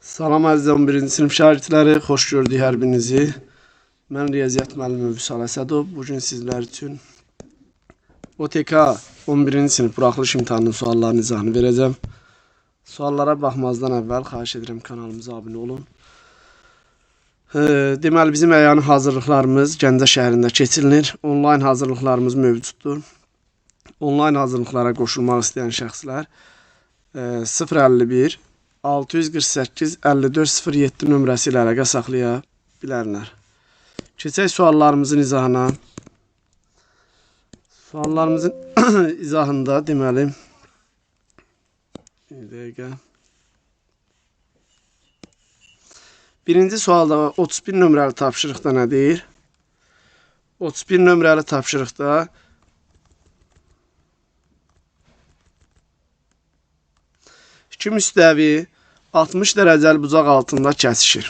Salam əziz 11-ci sinif şagirdləri, xoş gördük hər birinizi. Mən Riyaziyyat müəllimi Vüsal Əsədov. Bugün sizlər üçün OTK 11-ci sinif buraxılış imtahanının suallarının izahını verəcəm. Suallara baxmazdan əvvəl xahiş edirəm kanalımıza abunə olun. Deməli, bizim əyani hazırlıqlarımız Gəncə şəhərində keçirilir. Onlayn hazırlıqlarımız mövcuddur. Onlayn hazırlıqlara qoşulmaq istəyən şəxslər 051 648 5407 nömrəsi ilə əlaqə saxlaya bilərlər. Keçək suallarımızın izahına. Suallarımızın izahında deməli bir dəqiqə. Birinci sualda 31 nömrəli tapşırıqda nə deyir? 31 nömrəli tapşırıqda iki müstəvi 60 dərəcəli bucaq altında kəsişir.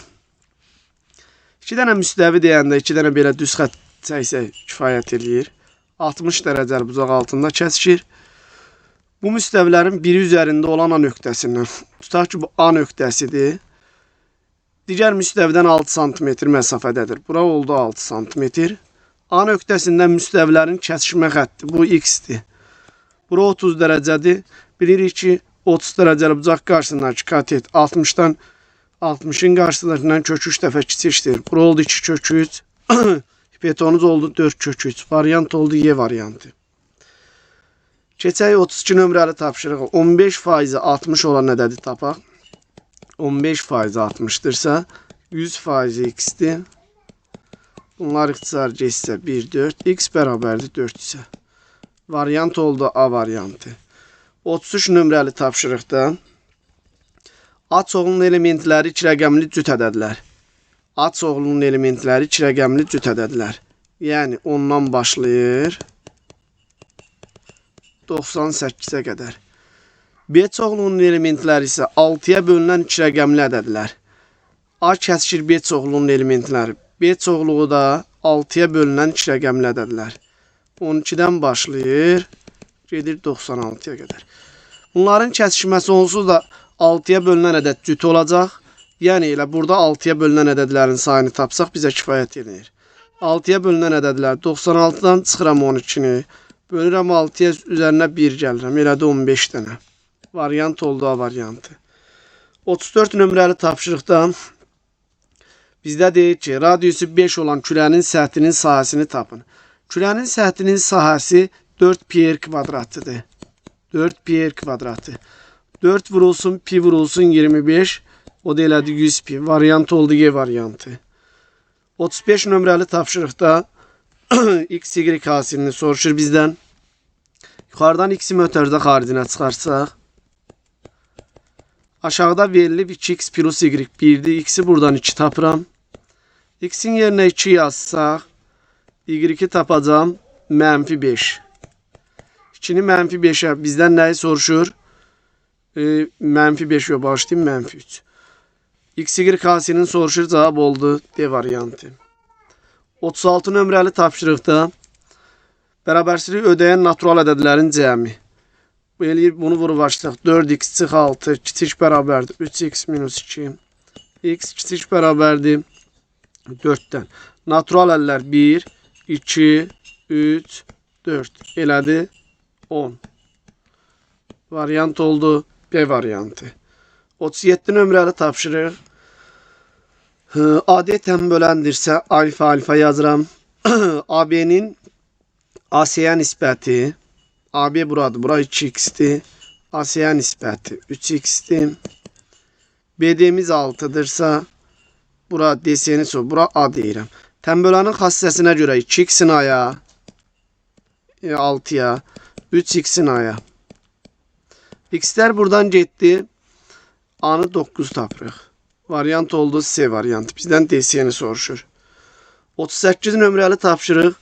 2 dənə müstəvi deyəndə 2 dənə belə düz xətt çəksək kifayət eləyir. 60 dərəcəli bucaq altında kəsişir. Bu müstəvilərin biri üzərində olan A nöqtəsindən, tutaq ki, bu A nöqtəsidir. Digər müstəvidən 6 sm məsafədədir. Bura oldu 6 sm. A nöqtəsindən müstəvilərin kəsişmə xətti, bu X-dir. Bura 30 dərəcədir. Bilirik ki, 30 dərəcəli bucaq qarşısındakı katet 60-dan 60-ın qarşısındakindən kök 3 dəfə kiçikdir. Bura oldu 2 kök 3. Hipotenuz oldu 4 kök 3. Variant oldu Y variantı. Keçək 32 nömrəli tapşırığı. 15% 60 olan ədədi tapaq. 15% 60-dırsa 100% X-dir. Bunlar ixtisar geçsə 1, 4. X bərabərdir 4 isə. Variant oldu A variantı. 33 nömrəli tapşırıqda A çoxlunun elementləri 2 rəqəmli cüt ədədlər. A çoxlunun elementləri 2 rəqəmli cüt ədədlər. Yəni 10-dan başlayır 98-ə qədər. B çoxlunun elementləri isə 6-ya bölünən 2 rəqəmli ədədlər. A kəsişir B çoxlunun elementləri. B çoxluğu da 6-ya bölünən 2 rəqəmli ədədlər. 12-dən başlayır, gedir 96-ya qədər. Bunların kəsişməsi onsuz da 6-ya bölünən ədəd cüt olacaq. Yəni elə burada 6-ya bölünən ədədlərin sayını tapsaq bizə kifayət edir. 6-ya bölünən ədədlər 96-dan çıxıram 12-ni. Bölürəm 6-ya üzərinə 1 gəlirəm. Elədi 15 dənə. Variant oldu A variantı. 34 nömrəli tapşırıqda bizdə deyir ki, radiusu 5 olan kürənin səthinin sahəsini tapın. Kürənin səthinin sahəsi 4 pi r kvadratıdır. 4 pi r kvadratı. 4 vurulsun, pi vurulsun 25. O da elədi 100 pi. Variant oldu Y variantı. 35 nömrəli tapşırıqda X, Y hasilini soruşur bizdən. Yuxarıdan X-i mötərizə xaricinə çıxarsaq. Aşağıda verilib 2X plus Y 1'dir. X-i buradan 2 tapıram. X-in yerinə 2 yazsaq. Y2 tapacam. -5. 2-ni -5'ə bizdən nəyi soruşur? -5 yox, bağışlayayım, -3. X, Y hasilini soruşur, cavab oldu D variantı. 36 nömrəli tapşırıqda bərabərsizlik ödəyən natural ədədlərin cəmi. Bunu vurub açdıq. 4x çıx 6 kiçik bərabərdir 3x minus 2. X kiçik bərabərdir 4-dən. Natural ədədlər 1, 2, 3, 4. Elədi 10. Variant oldu B variantı. 37 nömrəli tapşırıq. AD tənböləndirsə alfa yazıram. AB'nin AS'yə nisbəti. AB buradır. Bura 2x'dir. AS'yə nisbəti 3x'dir. BD'miz 6'dırsa bura DS'ni sor. Bura A deyirəm. Tənbölənin xassəsinə görə 2x'in aya 6'ya 3x'in aya. X'lər buradan getdi. A'nı 9 tapırıq. Variant oldu C variantı. Bizdən DS'ni soruşur. 38 nömrəli tapşırıq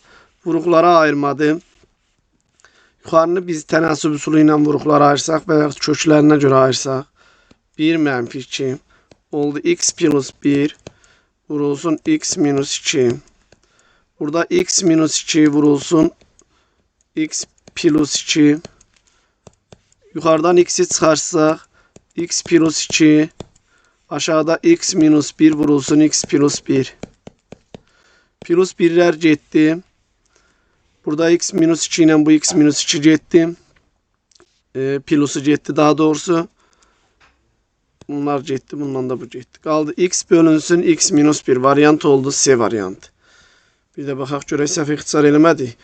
vuruqlara ayırmadı. Yuxarını biz tənasüb üsulu ilə vuruqlara ayırsaq və ya köklərinə görə ayırsaq 1 -2 oldu X plus 1 vurulsun X minus 2. Burada X minus 2 vurulsun X plus 2. Yuxarıdan X'i çıxarsaq X plus 2 Aşağıda x minus 1 vurulsun x plus 1. Plus 1'ler getdi. Burada x minus 2 ile bu x minus 2 getdi. Plusu getdi daha doğrusu. Bunlar getdi. Bundan da bu getdi. Qaldı x bölünsün x minus 1. Variant oldu C variant. Bir də baxaq görək səhv ixtisar eləmədik.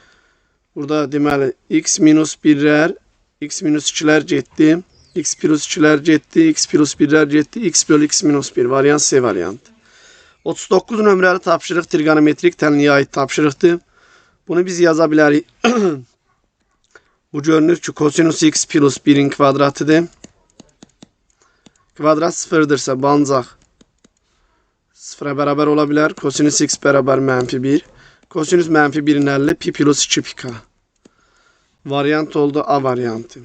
Burada deməli x minus 1'lər, x minus 2'lər getdi. X plus 2'lər getdi. X plus 1'lər getdi. X bölü x minus 1. Variant C variant. 39 nömrəli tapşırıq trigonometrik tənliyə aid tapşırıqdır. Bunu biz yaza bilərik. Bu görünür ki kosinus x plus 1'in kvadratıdır. Kvadrat sıfırdırsa bu ancaq sıfıra bərabər ola bilər. Kosinus x bərabər mənfi 1. Kosinus mənfi 1'in 50 pi plus 2 pi k. Variant oldu A variantı.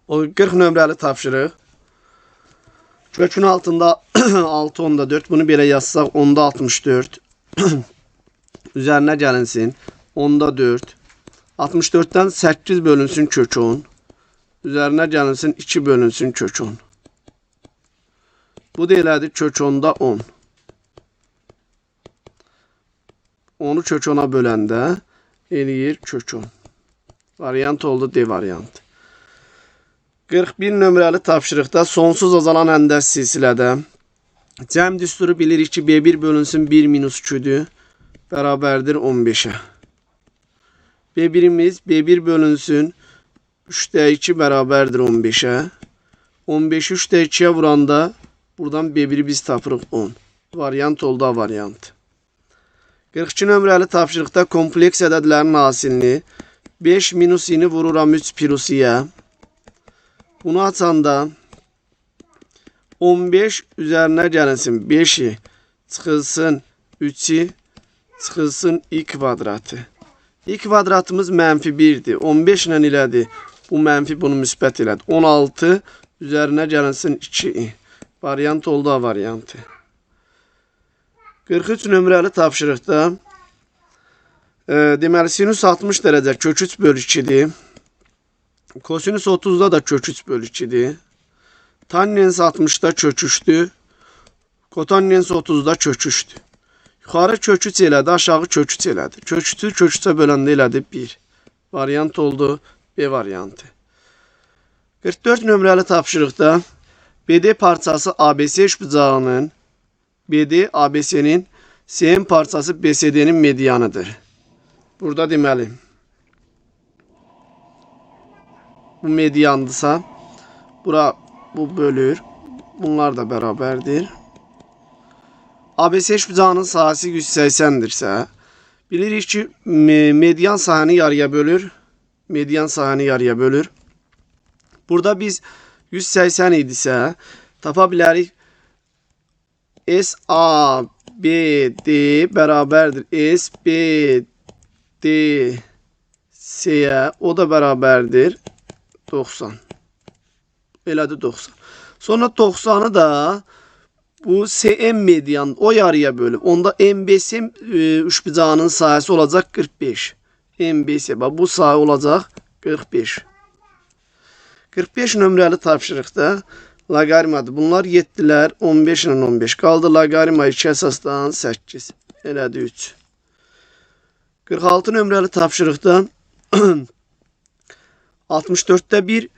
O 40 nömrəli tapşırıq. Kökün altında 6 onda 4. Bunu belə yazsaq 10'da 64. Üzərinə gəlinsin. 10'da 4. 64'dən 8 bölünsün kök 10. Üzərinə gəlinsin 2 bölünsün kök 10. Bu da elədir kök 10'da 10. 10'u kök 10'a böləndə eləyir kök 10. Variant oldu D variant. 41 nömrəli tapşırıqda sonsuz azalan əndəz silsilədə cəm düsturu bilirik ki B1 bölünsün 1 minus 2'dür. Bərabərdir 15'ə. B1'imiz B1 bölünsün 3'də 2 bərabərdir 15'ə. 15'i 3'də 2'yə vuranda buradan B1'i biz tapırıq 10. Variant oldu A variant. 42 nömrəli tapşırıqda kompleks ədədlərin hasilini 5 minus ini vururam 3 plus i'yə. Bunu açanda 15 üzərinə gəlinsin 5'i çıxılsın 3'i çıxılsın i kvadratı. I kvadratımız mənfi 1'dir. 15 ilə elədi. Bu mənfi bunu müsbət elədi. 16 üzərinə gəlinsin 2i. Variant oldu A variantı. 43 nömrəli tapşırıqda deməli sinüs 60 dərəcə kök 3 bölü 2'dir. Kosinüs 30'da da kök 3 bölü 2'dir. Tangens 60'da kök 3'dür. Kotangens 30'da kök 3'dür. Yuxarı kök 3 elədi, aşağı kök 3 elədi. Kök 3'ü kök 3'ə böləndə elədi 1. Variant oldu B variantı. 44 nömrəli tapşırıqda BD parçası ABC üçbucağının BD ABC'nin CM parçası BCD'nin medianıdır. Burada deməli bu mediandırsa bu bölür. Bunlar da bərabərdir. ABC üçbucağının sahəsi 180'dirsə bilirik ki median sahəni yarıya bölür. Median sahəni yarıya bölür. Burada biz 180 idisə tapa bilərik SABD bərabərdir SBDC'yə, o da bərabərdir 90. Elədir 90. Sonra 90'ı da bu CM median o yarıya bölüb. Onda MBC üçbucağının sahəsi olacaq 45. MBC bu sahə olacaq 45. 45 nömrəli tapşırıqda loqaritmadır. Bunlar 7'lər 15 ilə 15. Qaldı loqaritma 2 əsasdan 8. Elədi 3. 46 nömrəli tapşırıqda 64'də 1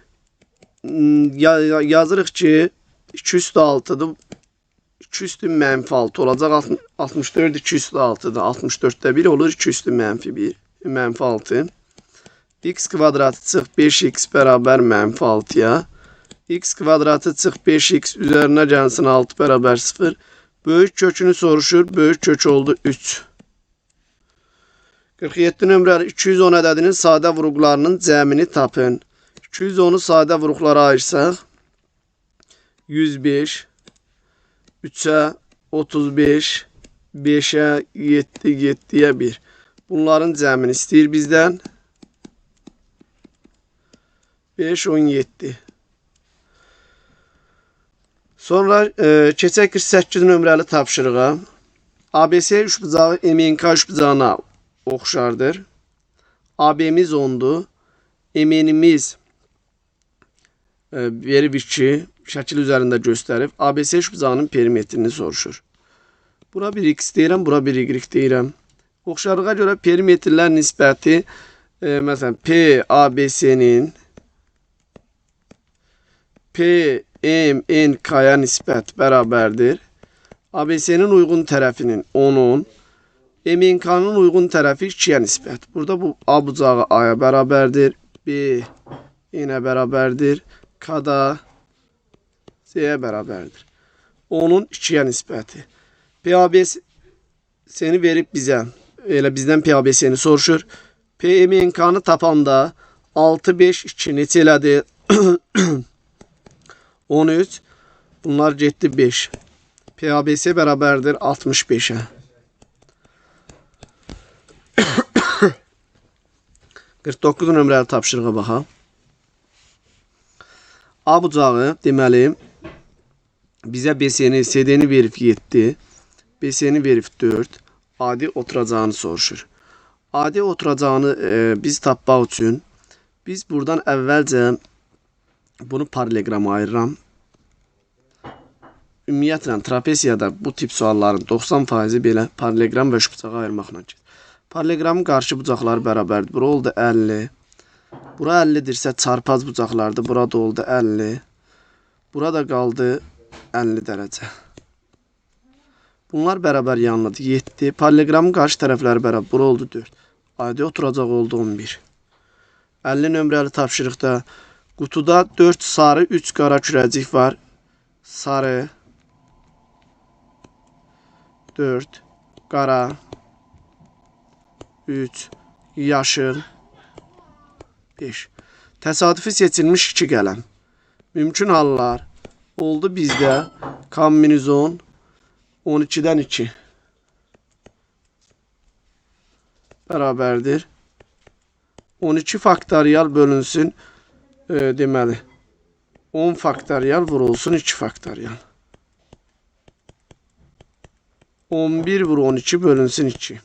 yazırıq ki 2 üstü 6'dır. 2 üstü mənfi 6 olacaq. 64 2 üstü 6'dır. 64'də 1 olur. 2 üstü mənfi 1. Mənfi 6. X kvadratı çıx 5x bərabər mənfi 6'ya. X kvadratı çıx 5x üzərinə gəlsin 6 bərabər 0. Böyük kökünü soruşur. Böyük kök oldu 3. 47 nömrəli 210 ədədinin sadə vuruqlarının cəmini tapın. 210'u sadə vuruqlara ayırsaq 105, 3'ə 35, 5'ə 7, 7'yə 1. Bunların cəmini istəyir bizdən. 5, 17. Sonra keçək 48 nömrəli tapşırığa. ABC üçbucağı MNK üçbucağına oxşardır. AB'miz 10'dur. MN'imiz verib 2. şəkil üzərində göstərib ABC üçbucağının perimetrini soruşur. Bura bir x deyirəm, bura bir y deyirəm. Oxşarlığa görə perimetrlər nisbəti məsələn PABC-nin PMNK-ya nisbət bərabərdir. ABC-nin uyğun tərəfinin 10-un, MNK-nın uyğun tərəfi 2-yə nisbət. Burada bu A bucağı A-ya bərabərdir. B yenə bərabərdir. K da C-yə bərabərdir. 10-un 2-yə nisbəti. PABC-ni verib bizə. Elə bizdən PABC-ni soruşur. PMNK-nı tapanda 6, 5, 2 neçə elədi? 13. Bunlar getdi 5. PABC bərabərdir 65-ə. 49 nömrəli tapşırığa baxaq. A bucağı deməli bizə BC-ni, CD-ni verib 7, BC-ni verib 4, adi oturacağını soruşur. Adi oturacağını biz tapmaq üçün biz buradan əvvəlcə bunu paraleqrama ayırıram. Ümumiyyətlə trapeziyada bu tip sualların 90%-i belə paraleqram və üçbucağı ayırmaqla keçir. Paraleqramın qarşı bucaqları bərabərdir. Bura oldu 50. Bura 50-dirsə çarpaz bucaqlardır. Bura da oldu 50. Bura da qaldı 50 dərəcə. Bunlar bərabər yanlıdır. 7. Paraleqramın qarşı tərəfləri bərabər. Bura oldu 4. Adi oturacaq oldu 11. 50 nömrəli tapşırıqda qutuda 4 sarı, 3 qara kürəcik var. Sarı, 4, qara, 3, yaşıl, 5. Təsadüfi seçilmiş 2 qələm. Mümkün hallar oldu bizdə kombinizon 12-dən 2 bərabərdir. 12 faktorial bölünsün deməli 10 faktorial vurulsun 2 faktorial. 11 vur 12 bölünsün 2.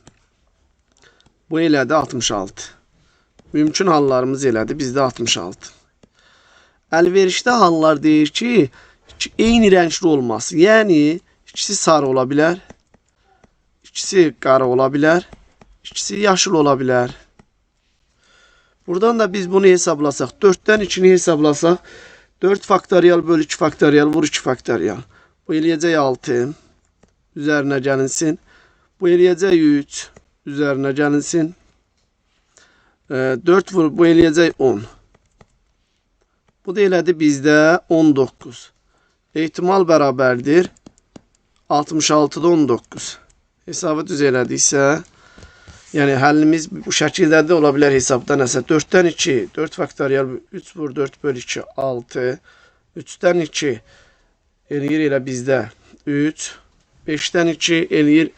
Bu elədi 66. Mümkün hallarımız elədi bizdə 66. Əlverişli hallar deyir ki, eyni rəngli olması. Yəni, ikisi sarı ola bilər, ikisi qara ola bilər, ikisi yaşıl ola bilər. Buradan da biz bunu hesablasaq, 4-dən 2-ni hesablasaq, 4 faktorial bölü 2 faktorial vur 2 faktorial. Bu eləyəcək 6, üzərinə gəlinsin. Bu eləyəcək 3, üzərinə gəlinsin. 4 vur, bu eləyəcək 10. Bu da elədi bizdə 19. Ehtimal bərabərdir 66-da 19. Hesabı düz elədiksə, yəni həllimiz bu şəkildə də ola bilər hesabda nəsə. 4-dən 2, 4 faktorial 3 vur 4 bölü 2, 6. 3-dən 2 eləyir elə bizdə 3. 5-dən 2 eləyir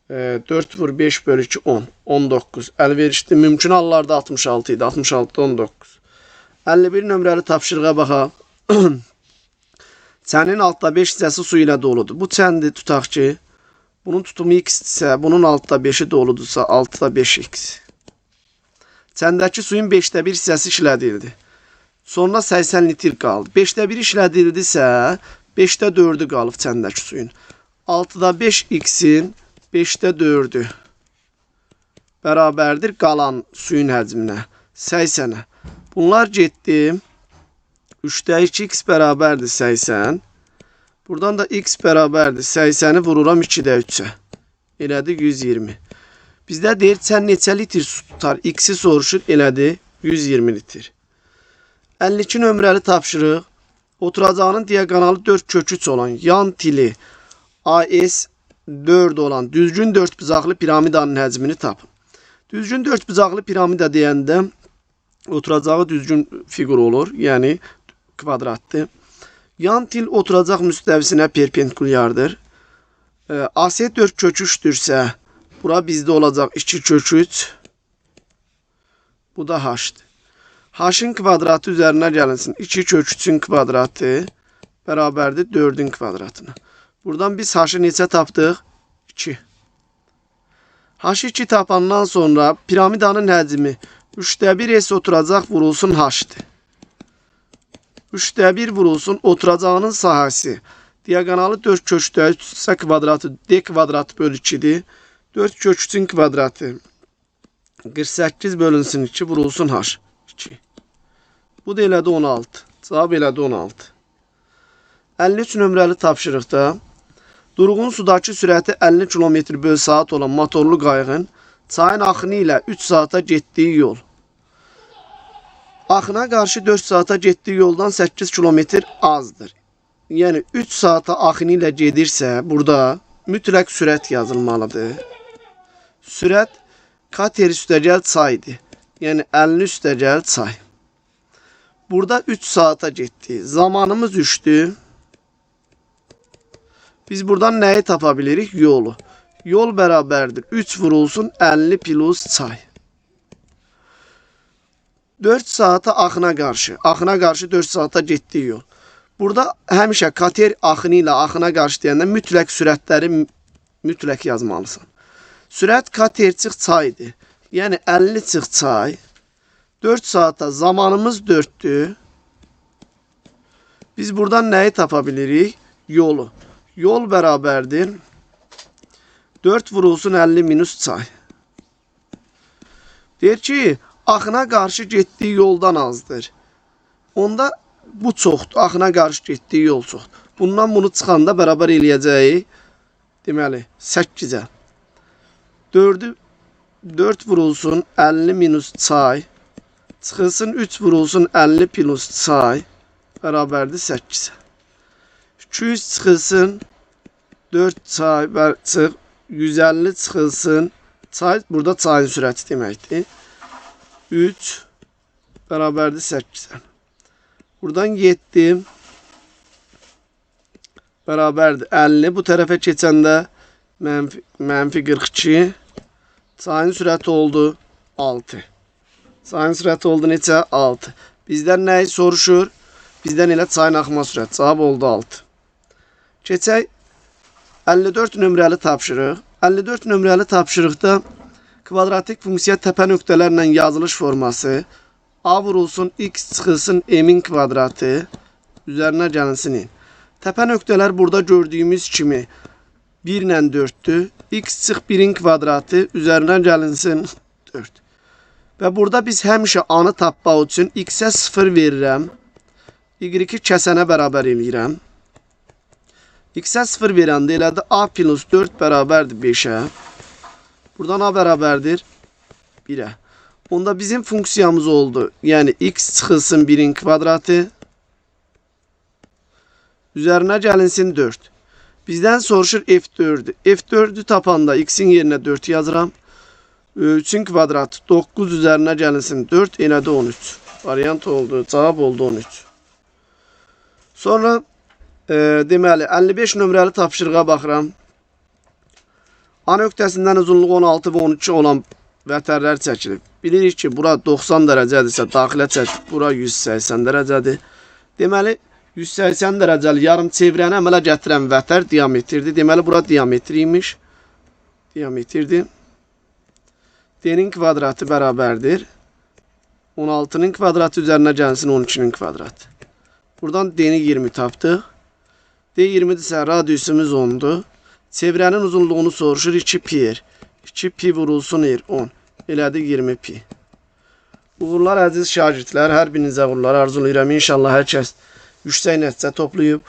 4 vur 5 bölü 2, 10. 19. Əlverişli mümkün hallarda 66 idi. 66'da 19. 51 nömrəli tapşırığa baxaq. Çənin altda 5 hissəsi su ilə doludur. Bu çəndir, tutaq ki, bunun tutumu x-dirsə, bunun altda 5'i doludursa, 6'da 5x. Çəndəki suyun 5'də 1 hissəsi işlədildi. Sonra 80 litr qaldı. 5'də 1 işlədildisə, 5'də 4'ü qalıb çəndəki suyun. 6'da 5x-in 5'də 4'ü bərabərdir qalan suyun həcminə, 80'ə. Bunlar getdi. 3'də 2x bərabərdir 80. Buradan da x bərabərdir 80'i vururam 2'də 3'ə. Elədi 120. Bizdə deyir, sən neçə litr su tutar? X'i soruşur, elədi 120 litr. 52 nömrəli tapşırıq. Oturacağının diaqonalı 4 kök 3 olan, yan tili AS 4 olan düzgün 4 bucaqlı piramidanın həcmini tapın. Düzgün 4 bucaqlı piramida deyəndə oturacağı düzgün fiqur olur, yəni kvadratdır. Yan til oturacaq müstəvisinə perpendikulyardır. AS 4 kök 3'dürsə, bura bizdə olacaq 2 kök 3. Bu da H-dır. H-ın kvadratı üzərinə gəlinsin. 2 kök 3'ün kvadratı bərabərdir 4'ün kvadratına. Buradan biz H-ı neçə tapdıq? 2. H-ı 2 tapandan sonra piramidanın həcmi 3'də 1 S oturacaq vurulsun H-dır. 3'də 1 vurulsun oturacağının sahəsi. Diagonalı 4 kök 3 kvadratı d kvadrat bölü 2'dir. 4 kök 3'ün kvadratı 48 bölünsün 2 vurulsun h. 2. Bu da elədi 16. Cavab elədi 16. 53 nömrəli tapşırıqda durğun sudakı sürəti 50 km/saat olan motorlu qayığın çayın axını ilə 3 saata getdiyi yol. Axına qarşı 4 saata getdiyi yoldan 8 km azdır. Yəni 3 saata axını ilə gedirsə, burada mütləq sürət yazılmalıdır. Sürət kater üstəgəl çaydır. Yəni 50 üstəgəl çay. Burada 3 saata getdi. Zamanımız 3'dür. Biz buradan nəyi tapa bilirik? Yolu. Yol bərabərdir. 3 vurulsun 50 plus çay. 4 saata axına qarşı. Axına qarşı 4 saata getdiyi yol. Burada həmişə kater axını ilə axına qarşı deyəndə mütləq sürətləri mütləq yazmalısan. Sürət kater çıx çaydır. Yəni 50 çıx çay. 4 saata zamanımız 4'dür. Biz buradan nəyi tapa bilirik? Yolu. Yol bərabərdir. 4 vurulsun 50 minus çay. Deyir ki, axına qarşı getdiyi yoldan azdır. Onda bu çoxdur. Axına qarşı getdiyi yol çoxdur. Bundan bunu çıxanda bərabər eləyəcəyik. Deməli, 8'ə. 4 vurulsun 50 minus çay. Çıxılsın 3 vurulsun 50 plus çay. Bərabərdir 8'ə. 200 çıxılsın 4 çay çıx. 150 çıxılsın. Çay burada çayın sürəti deməkdir. 3 bərabərdir 8'ə. Buradan 7 bərabərdir 50. Bu tərəfə keçəndə mənfi 42. Çayın sürəti oldu 6. Çayın sürəti oldu neçə? 6. Bizdən nəyi soruşur? Bizdən elə çayın axma sürəti. Cavab oldu 6. Keçək 54 nömrəli tapşırıq. 54 nömrəli tapşırıqda kvadratik funksiya təpə nöqtələrlə yazılış forması a vurulsun x çıxılsın m'in kvadratı üzərinə gəlinsin n. Təpə nöqtələr burada gördüyümüz kimi 1 ilə 4'dür. X çıx 1'in kvadratı üzərinə gəlinsin 4. Və burada biz həmişə a-nı tapmaq üçün x-ə 0 verirəm. Y-i kəsənə bərabər eləyirəm. X-ə 0 verəndə elədi a plus 4 bərabərdir 5'ə. Buradan a bərabərdir 1'ə. Onda bizim funksiyamız oldu. Yəni x çıxılsın 1'in kvadratı üzərinə gəlinsin 4. Bizdən soruşur f4'ü. F4'ü tapanda x'in yerinə 4 yazıram. 3'ün kvadratı 9 üzərinə gəlinsin 4 elədi 13. Variant oldu. Cavab oldu 13. Sonra deməli 55 nömrəli tapşırığa baxıram. A nöqtəsindən uzunluğu 16 və 12 olan vətərlər çəkilir. Bilirik ki, bura 90 dərəcədirsə daxilə çəkib, bura 180 dərəcədir. Deməli 180 dərəcəli yarım çevrəni əmələ gətirən vətər diametrdir. Deməli bura diametr imiş. Diametrdir. D-nin kvadratı bərabərdir 16'nın kvadratı üzərinə gəlsin 12'nin kvadratı. Buradan D-ni 20 tapdıq. D 20'dirsə radiusumuz 10'dur. Çevrənin uzunluğunu soruşur 2 pi. 2 pi vurulsun 10. Elədi 20 pi. Uğurlar əziz şagirdlər. Hər birinizə uğurlar arzulayıram. İnşallah hər kəs yüksək nəticə toplayıb.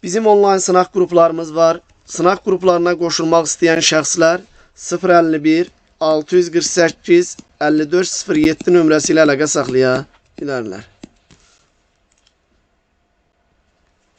Bizim onlayn sınaq qruplarımız var. Sınaq qruplarına qoşulmaq istəyən şəxslər 051 648 5407 nömrəsi ilə əlaqə saxlaya bilərlər.